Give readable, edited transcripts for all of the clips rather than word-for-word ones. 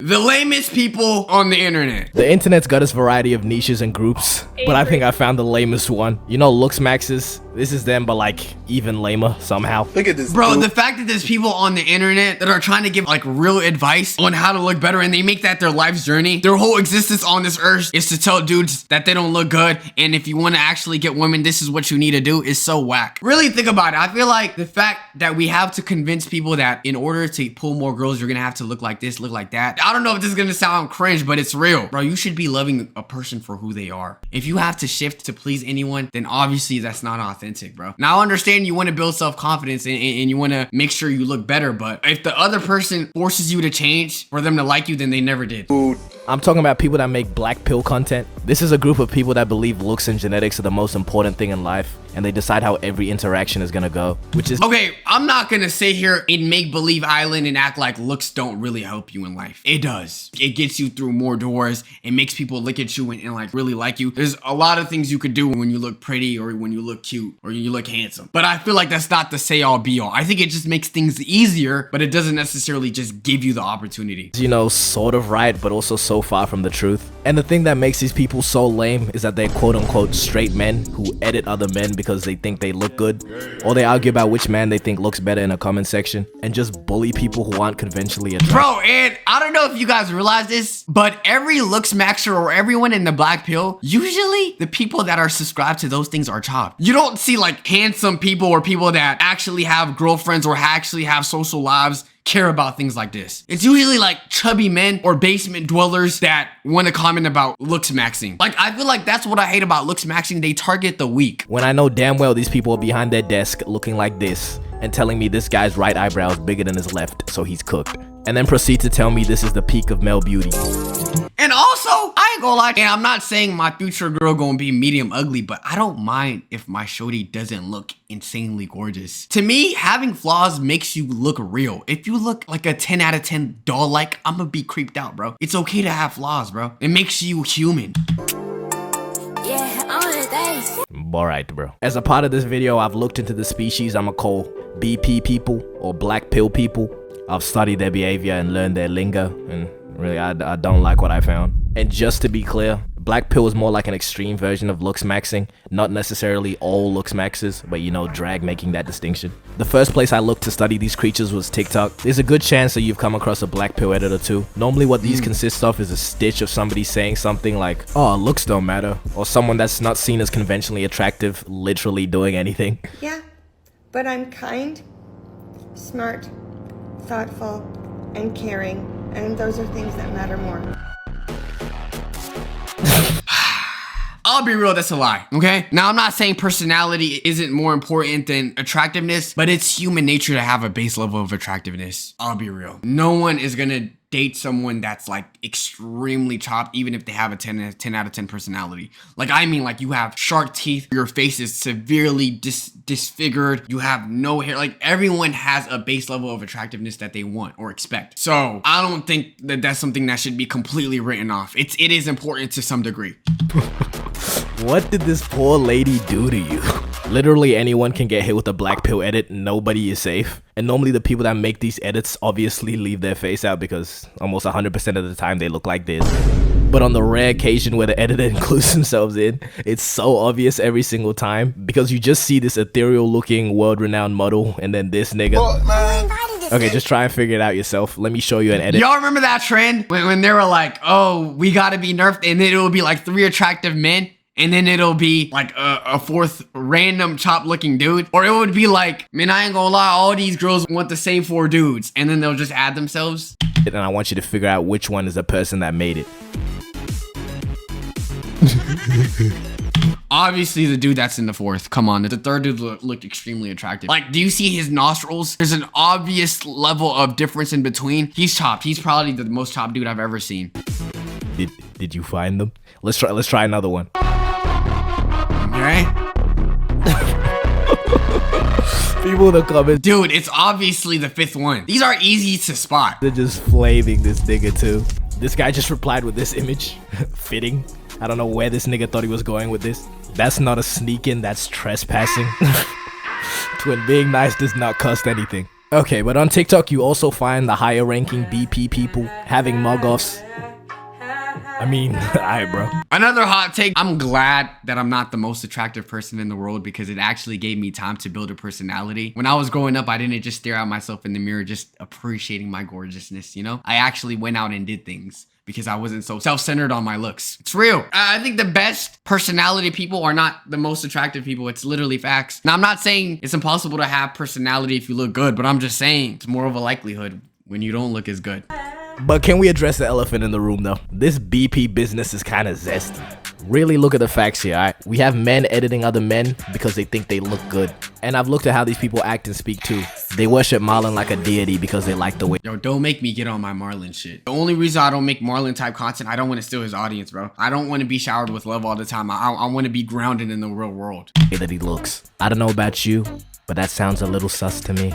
The lamest people on the internet. The internet's got its variety of niches and groups, but I think I found the lamest one. You know Looksmaxxers? This is them, but like even lamer somehow. Look at this, bro. dude. The fact that there's people on the internet that are trying to give like real advice on how to look better, and they make that their life's journey. Their whole existence on this earth is to tell dudes that they don't look good, and if you want to actually get women, this is what you need to do. Is so whack. Really think about it. I feel like the fact that we have to convince people that in order to pull more girls, you're gonna have to look like this, look like that. I don't know if this is gonna sound cringe, but it's real, bro. You should be loving a person for who they are. If you have to shift to please anyone, then obviously that's not authentic, bro. Now I understand you want to build self-confidence and you want to make sure you look better, but if the other person forces you to change for them to like you, then they never did. I'm talking about people that make black pill content. This is a group of people that believe looks and genetics are the most important thing in life, and they decide how every interaction is gonna go, which is... Okay, I'm not gonna sit here in make-believe island and act like looks don't really help you in life. It does. It gets you through more doors. It makes people look at you and like really like you. There's a lot of things you could do when you look pretty or when you look cute or you look handsome. But I feel like that's not the say-all be-all. I think it just makes things easier, but it doesn't necessarily just give you the opportunity. You know, sort of right, but also so far from the truth. And the thing that makes these people so lame is that they're quote-unquote straight men who edit other men because they think they look good, or they argue about which man they think looks better in a comment section, and just bully people who aren't conventionally attractive. Bro, and I don't know if you guys realize this, but every Looksmaxxer or everyone in the black pill, usually the people that are subscribed to those things are chopped. You don't see like handsome people or people that actually have girlfriends or actually have social lives care about things like this. It's usually like chubby men or basement dwellers that want to comment about Looksmaxxing. Like, I feel like that's what I hate about Looksmaxxing. They target the weak. When I know damn well these people are behind their desk looking like this and telling me this guy's right eyebrow is bigger than his left, so he's cooked. And then proceed to tell me this is the peak of male beauty. And also, I ain't gonna lie, and I'm not saying my future girl gonna be medium ugly, but I don't mind if my shorty doesn't look insanely gorgeous. To me, having flaws makes you look real. If you look like a 10 out of 10 doll-like, I'm gonna be creeped out, bro. It's okay to have flaws, bro. It makes you human. Alright, bro. As a part of this video, I've looked into the species I'ma call BP people or black pill people. I've studied their behavior and learned their lingo, and really I don't like what I found. And just to be clear, black pill is more like an extreme version of Looksmaxxing, not necessarily all Looksmaxxers, but you know, drag making that distinction. The first place I looked to study these creatures was TikTok. There's a good chance that you've come across a black pill edit or two. Normally what these consist of is a stitch of somebody saying something like, oh, looks don't matter, or someone that's not seen as conventionally attractive literally doing anything. Yeah, but I'm kind, smart, thoughtful, and caring, and those are things that matter more. I'll be real, that's a lie, okay? Now, I'm not saying personality isn't more important than attractiveness, but it's human nature to have a base level of attractiveness. I'll be real. No one is gonna date someone that's like extremely chopped, even if they have a 10 out of 10 personality. Like, I mean, like, you have shark teeth, your face is severely disfigured, you have no hair. Like, everyone has a base level of attractiveness that they want or expect. So I don't think that that's something that should be completely written off. It is important to some degree. What did this poor lady do to you? Literally anyone can get hit with a black pill edit, nobody is safe. And normally the people that make these edits obviously leave their face out because almost 100% of the time they look like this. But on the rare occasion where the editor includes themselves in, it's so obvious every single time because you just see this ethereal looking world-renowned model and then this nigga. Okay, just try and figure it out yourself. Let me show you an edit. Y'all remember that trend when they were like, oh, we gotta be nerfed, and then it'll be like 3 attractive men, and then it'll be like a 4th random chop looking dude. Or it would be like, man, I ain't gonna lie, all these girls want the same 4 dudes, and then they'll just add themselves. And I want you to figure out which one is the person that made it. Obviously the dude that's in the 4th. Come on, the 3rd dude looked extremely attractive. Like, do you see his nostrils? There's an obvious level of difference in between. He's chopped. He's probably the most chopped dude I've ever seen. Did you find them? Let's try another one. Okay. People in the comments, dude, it's obviously the 5th one. These are easy to spot. They're just flaming this nigga too. This guy just replied with this image. Fitting. I don't know where this nigga thought he was going with this. That's not a sneak in, that's trespassing. Twin, being nice does not cost anything. Okay, but on TikTok, you also find the higher ranking BP people having mug-offs. I mean, alright, bro. Another hot take. I'm glad that I'm not the most attractive person in the world because it actually gave me time to build a personality. When I was growing up, I didn't just stare at myself in the mirror, just appreciating my gorgeousness, you know? I actually went out and did things because I wasn't so self-centered on my looks. It's real. I think the best personality people are not the most attractive people. It's literally facts. Now, I'm not saying it's impossible to have personality if you look good, but I'm just saying it's more of a likelihood when you don't look as good. But can we address the elephant in the room though? This BP business is kind of zesty. Really look at the facts here, alright? We have men editing other men because they think they look good. And I've looked at how these people act and speak too. They worship Marlon like a deity because they like the way— Yo, don't make me get on my Marlon shit. The only reason I don't make Marlon type content, I don't want to steal his audience, bro. I don't want to be showered with love all the time. I want to be grounded in the real world. that he looks. I don't know about you, but that sounds a little sus to me.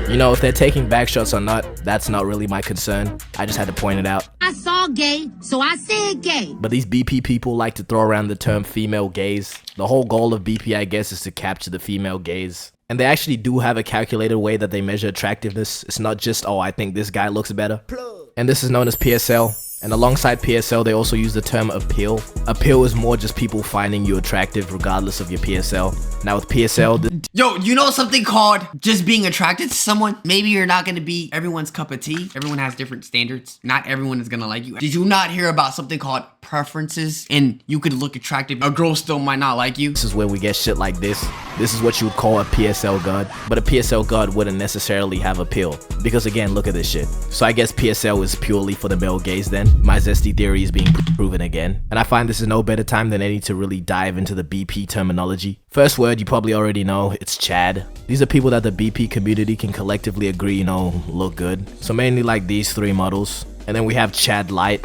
You know, if they're taking back shots or not, that's not really my concern. I just had to point it out. I saw gay, so I said gay. But these BP people like to throw around the term female gaze. The whole goal of BP, I guess, is to capture the female gaze. And they actually do have a calculated way that they measure attractiveness. It's not just, oh, I think this guy looks better. And this is known as PSL. And alongside PSL, they also use the term appeal. Appeal is more just people finding you attractive regardless of your PSL. Now with PSL— Yo, you know something called just being attracted to someone? Maybe you're not gonna be everyone's cup of tea. Everyone has different standards. Not everyone is gonna like you. Did you not hear about something called preferences? And you could look attractive, a girl still might not like you. This is where we get shit like this. This is what you would call a PSL god. But a PSL god wouldn't necessarily have appeal. Because again, look at this shit. So I guess PSL is purely for the male gaze then. My zesty theory is being proven again. And I find this is no better time than any to really dive into the BP terminology. First word, you probably already know, it's Chad. These are people that the BP community can collectively agree, you know, look good. So mainly like these three models. And then we have Chad Light.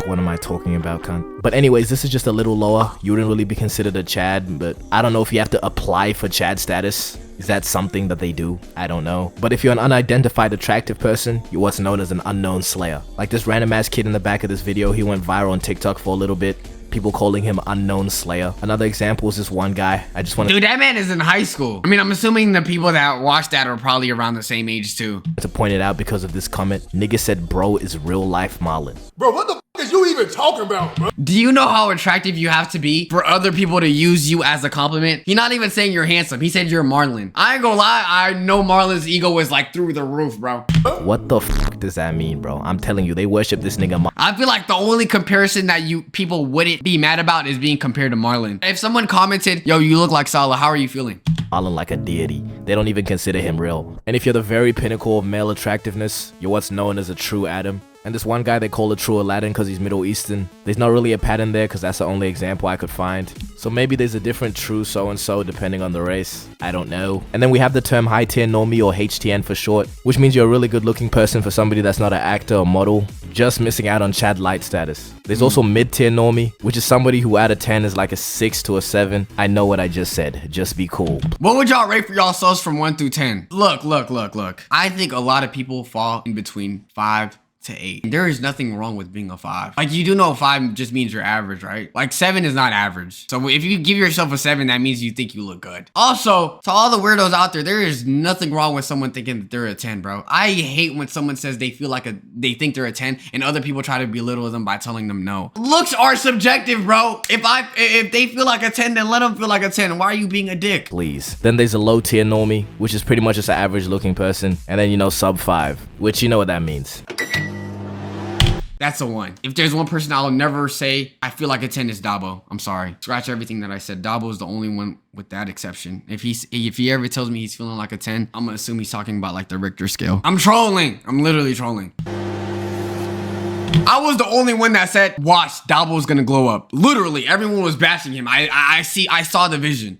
What am I talking about, cunt? But anyways, this is just a little lower. You wouldn't really be considered a Chad, but I don't know if you have to apply for Chad status. Is that something that they do? I don't know. But if you're an unidentified attractive person, you're what's known as an unknown slayer. Like this random ass kid in the back of this video, he went viral on TikTok for a little bit. People calling him Unknown Slayer. Another example is this one guy. I just want Dude, that man is in high school. I mean, I'm assuming the people that watch that are probably around the same age too. to point it out because of this comment. Nigga said bro is real life Marlon. Bro, what the f is you even talking about, bro? Do you know how attractive you have to be for other people to use you as a compliment? He's not even saying you're handsome. He said you're Marlon. I ain't gonna lie, I know Marlon's ego is like through the roof, bro. What the f does that mean, bro? I'm telling you, they worship this nigga I feel like the only comparison that people wouldn't be mad about is being compared to Marlon. If someone commented, yo, you look like Salah, how are you feeling? Marlon like a deity. They don't even consider him real. And if you're the very pinnacle of male attractiveness, you're what's known as a true Adam. And this one guy they call a true Aladdin because he's Middle Eastern. There's not really a pattern there because that's the only example I could find. So maybe there's a different true so-and-so depending on the race. I don't know. And then we have the term high tier normie or HTN for short, which means you're a really good looking person for somebody that's not an actor or model, just missing out on Chad Light status. There's also mid tier normie, which is somebody who out of 10 is like a 6 to a 7. I know what I just said. Just be cool. What would y'all rate for y'all selves from 1 through 10? Look. I think a lot of people fall in between 5 to 8. There is nothing wrong with being a 5. Like, you do know 5 just means you're average, right? Like 7 is not average. So if you give yourself a 7, that means you think you look good. Also, to all the weirdos out there, there is nothing wrong with someone thinking that they're a 10, bro. I hate when someone says they they think they're a 10 and other people try to belittle them by telling them no. Looks are subjective, bro. If they feel like a 10, then let them feel like a 10. Why are you being a dick? Please. Then there's a low tier normie, which is pretty much just an average looking person. And then, you know, sub 5, which you know what that means. That's a 1. If there's one person I'll never say I feel like a 10 is Dabo. I'm sorry. Scratch everything that I said. Dabo is the only one with that exception. If he ever tells me he's feeling like a 10, I'm gonna assume he's talking about like the Richter scale. I'm trolling. I'm literally trolling. I was the only one that said, watch, Dabo's gonna glow up. Literally, everyone was bashing him. I saw the vision.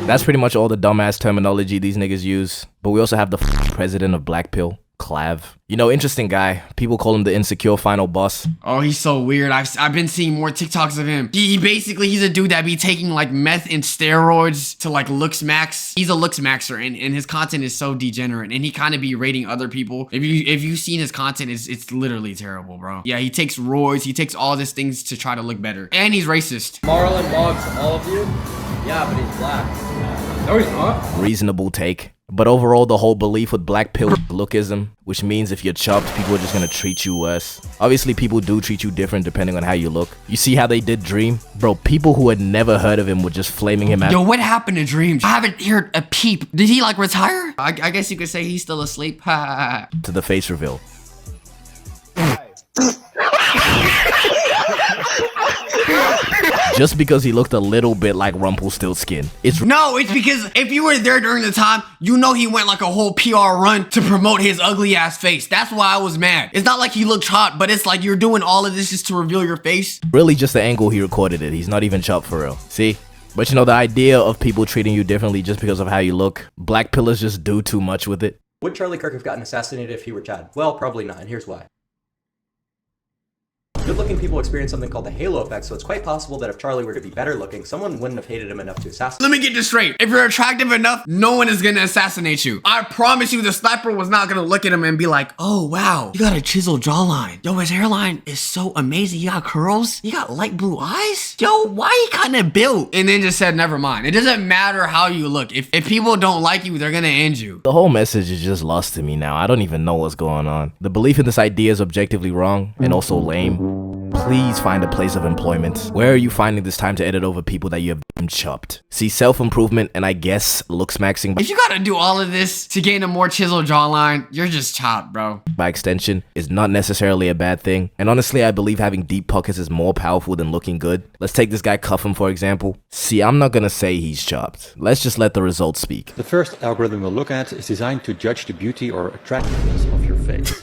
That's pretty much all the dumbass terminology these niggas use. But we also have the president of Black Pill, Clav. You know, interesting guy. People call him the insecure final boss. Oh, he's so weird. I've been seeing more TikToks of him. He's a dude that be taking like meth and steroids to like Looksmaxx. He's a Looksmaxxer and his content is so degenerate and he kind of be rating other people. If you've seen his content, it's literally terrible, bro. Yeah, he takes roids, he takes all these things to try to look better. And he's racist. Marlon mugs all of you? Yeah, but he's black. No, he's not. Reasonable take. But overall, the whole belief with black pill lookism, which means if you're chopped, people are just gonna treat you worse. Obviously, people do treat you different depending on how you look. You see how they did Dream? Bro, people who had never heard of him were just flaming him out. Yo, what happened to Dream? I haven't heard a peep. Did he like retire? I guess you could say he's still asleep. To the face reveal. Just because he looked a little bit like Rumpelstiltskin. No, it's because if you were there during the time, you know he went like a whole PR run to promote his ugly ass face. That's why I was mad. It's not like he looked hot, but it's like you're doing all of this just to reveal your face. Really just the angle he recorded it. He's not even chopped for real. See? But you know, the idea of people treating you differently just because of how you look, black pillars just do too much with it. Would Charlie Kirk have gotten assassinated if he were Chad? Well, probably not, and here's why. Good-looking people experience something called the halo effect, so it's quite possible that if Charlie were to be better looking, someone wouldn't have hated him enough to assassinate him. Let me get this straight. If you're attractive enough, no one is gonna assassinate you. I promise you the sniper was not gonna look at him and be like, oh wow, you got a chiseled jawline. Yo, his hairline is so amazing. You got curls? You got light blue eyes? Yo, why he kinda built? And then just said, never mind. It doesn't matter how you look. If people don't like you, they're gonna end you. The whole message is just lost to me now. I don't even know what's going on. The belief in this idea is objectively wrong and also lame. Please find a place of employment. Where are you finding this time to edit over people that you have chopped? See, self-improvement and I guess looksmaxxing If you gotta do all of this to gain a more chiseled jawline, you're just chopped, bro. by extension is not necessarily a bad thing. And honestly, I believe having deep pockets is more powerful than looking good. Let's take this guy Cuffham for example. See, I'm not gonna say he's chopped. Let's just let the results speak. The first algorithm we'll look at is designed to judge the beauty or attractiveness of your face.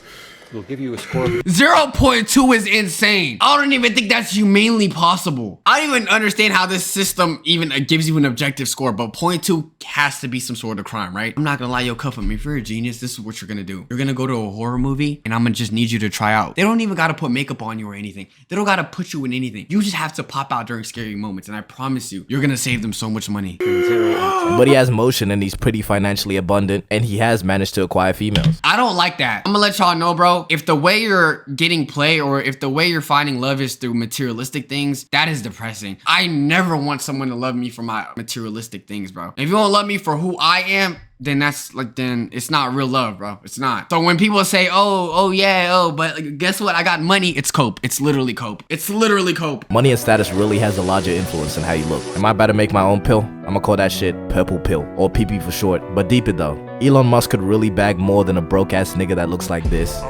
We'll give you a score. 0.2 is insane. I don't even think that's humanly possible. I don't even understand how this system even gives you an objective score, but 0.2 has to be some sort of crime, right? I'm not gonna lie, yo, Cuffham, if you're a genius, this is what you're gonna do. You're gonna go to a horror movie and I'm gonna just need you to try out. They don't even gotta put makeup on you or anything. They don't gotta put you in anything. You just have to pop out during scary moments and I promise you, you're gonna save them so much money. But he has motion and he's pretty financially abundant and he has managed to acquire females. I don't like that. I'm gonna let y'all know, bro. If the way you're getting play or if the way you're finding love is through materialistic things, that is depressing. I never want someone to love me for my materialistic things, bro. If you don't love me for who I am, then that's like, then it's not real love, bro. It's not. So when people say, but like, guess what? I got money. It's cope. It's literally cope. It's literally cope. Money and status really has a larger influence in how you look. Am I about to make my own pill? I'ma call that shit purple pill or PP for short. But deep it though, Elon Musk could really bag more than a broke ass nigga that looks like this.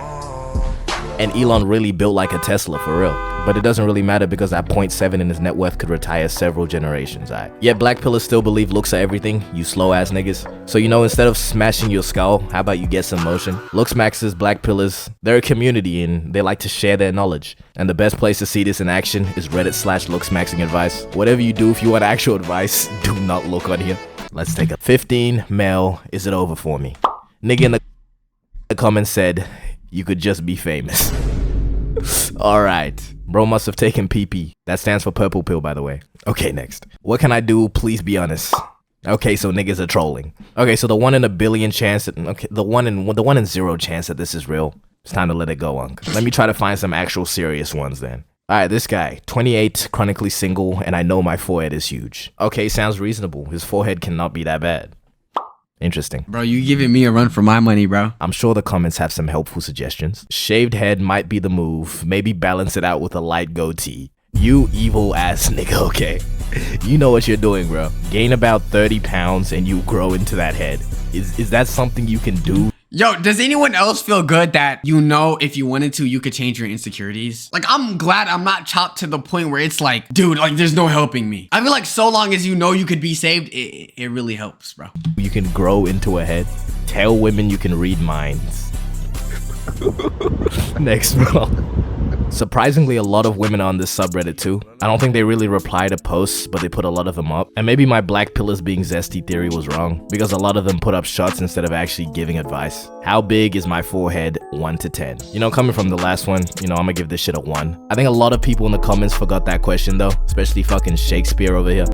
And Elon really built like a Tesla for real. But it doesn't really matter because that 0.7 in his net worth could retire several generations, alright? Yet black pillars still believe looks are everything, you slow ass niggas. So you know, instead of smashing your skull, how about you get some motion? Looksmaxxers, black pillars, they're a community and they like to share their knowledge. And the best place to see this in action is Reddit/looksmaxxing advice. Whatever you do, if you want actual advice, do not look on here. Let's take a 15 Mel, is it over for me? Nigga in the comments said, you could just be famous. Alright. Bro must have taken PP. That stands for purple pill, by the way. Okay, next. What can I do? Please be honest. Okay, so niggas are trolling. Okay, so the 1 in a billion chance that, okay, the 1 in 0 chance that this is real. It's time to let it go, Unc. Let me try to find some actual serious ones then. Alright, this guy, 28, chronically single, and I know my forehead is huge. Okay, sounds reasonable. His forehead cannot be that bad. Interesting. Bro, you giving me a run for my money, bro. I'm sure the comments have some helpful suggestions. Shaved head might be the move. Maybe balance it out with a light goatee. You evil ass nigga, okay? You know what you're doing, bro. Gain about 30 pounds and you grow into that head. Is that something you can do? Yo, does anyone else feel good that you know if you wanted to, you could change your insecurities? Like, I'm glad I'm not chopped to the point where it's like, dude, like, there's no helping me. I feel like so long as you know you could be saved, it really helps, bro. You can grow into a head. Tell women you can read minds. Next, bro. Surprisingly, a lot of women are on this subreddit too. I don't think they really reply to posts, but they put a lot of them up. And maybe my black pillars being zesty theory was wrong, because a lot of them put up shots instead of actually giving advice. How big is my forehead? 1 to 10. You know, coming from the last one, you know, I'm gonna give this shit a 1. I think a lot of people in the comments forgot that question though, especially fucking Shakespeare over here.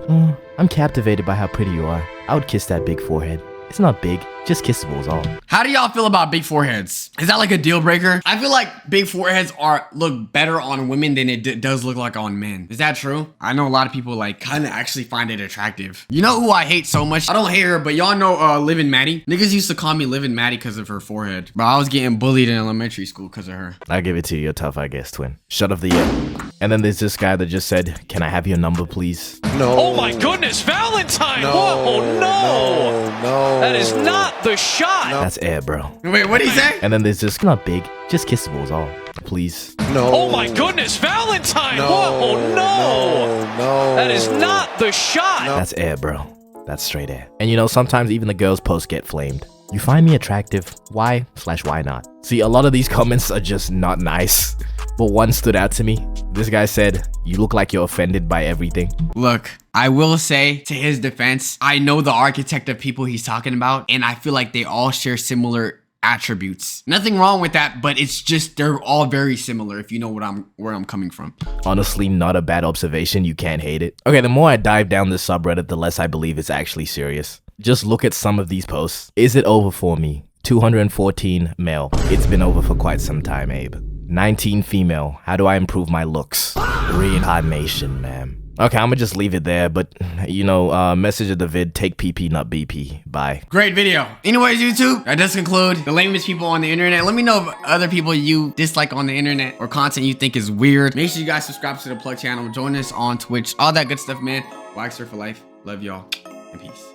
I'm captivated by how pretty you are. I would kiss that big forehead. It's not big, just kissable is all. How do y'all feel about big foreheads? Is that like a deal breaker? I feel like big foreheads look better on women than it does look like on men. Is that true? I know a lot of people like kind of actually find it attractive. You know who I hate so much? I don't hate her, but y'all know Livin' Maddie? Niggas used to call me Livin' Maddie because of her forehead. Bro, I was getting bullied in elementary school because of her. I'll give it to you. You're tough, I guess, twin. Shut of the year. And then there's this guy that just said, can I have your number, please? No. Oh my goodness, Valentine! No, whoa, no! That is not the shot! That's air, bro. Wait, what'd he say? And then there's this, not big, just kissable is all. Please. No. Oh my goodness, Valentine! Whoa, no! That is not the shot! That's air, bro. That's straight air. And you know, sometimes even the girls' posts get flamed. You find me attractive, why/why not? See, a lot of these comments are just not nice, but one stood out to me. This guy said, you look like you're offended by everything. Look, I will say to his defense, I know the architect of people he's talking about, and I feel like they all share similar attributes. Nothing wrong with that, but it's just they're all very similar, if you know where I'm coming from. Honestly, not a bad observation. You can't hate it. Okay, the more I dive down this subreddit, the less I believe it's actually serious. Just look at some of these posts. Is it over for me? 214 male. It's been over for quite some time, Abe. 19 female. How do I improve my looks? Reincarnation, man. Okay, I'm gonna just leave it there, but you know, message of the vid, take PP, not BP. Bye. Great video. Anyways, YouTube, that does conclude the lamest people on the internet. Let me know if other people you dislike on the internet or content you think is weird. Make sure you guys subscribe to the Plug channel. Join us on Twitch. All that good stuff, man. Looksmaxxers for life. Love y'all and peace.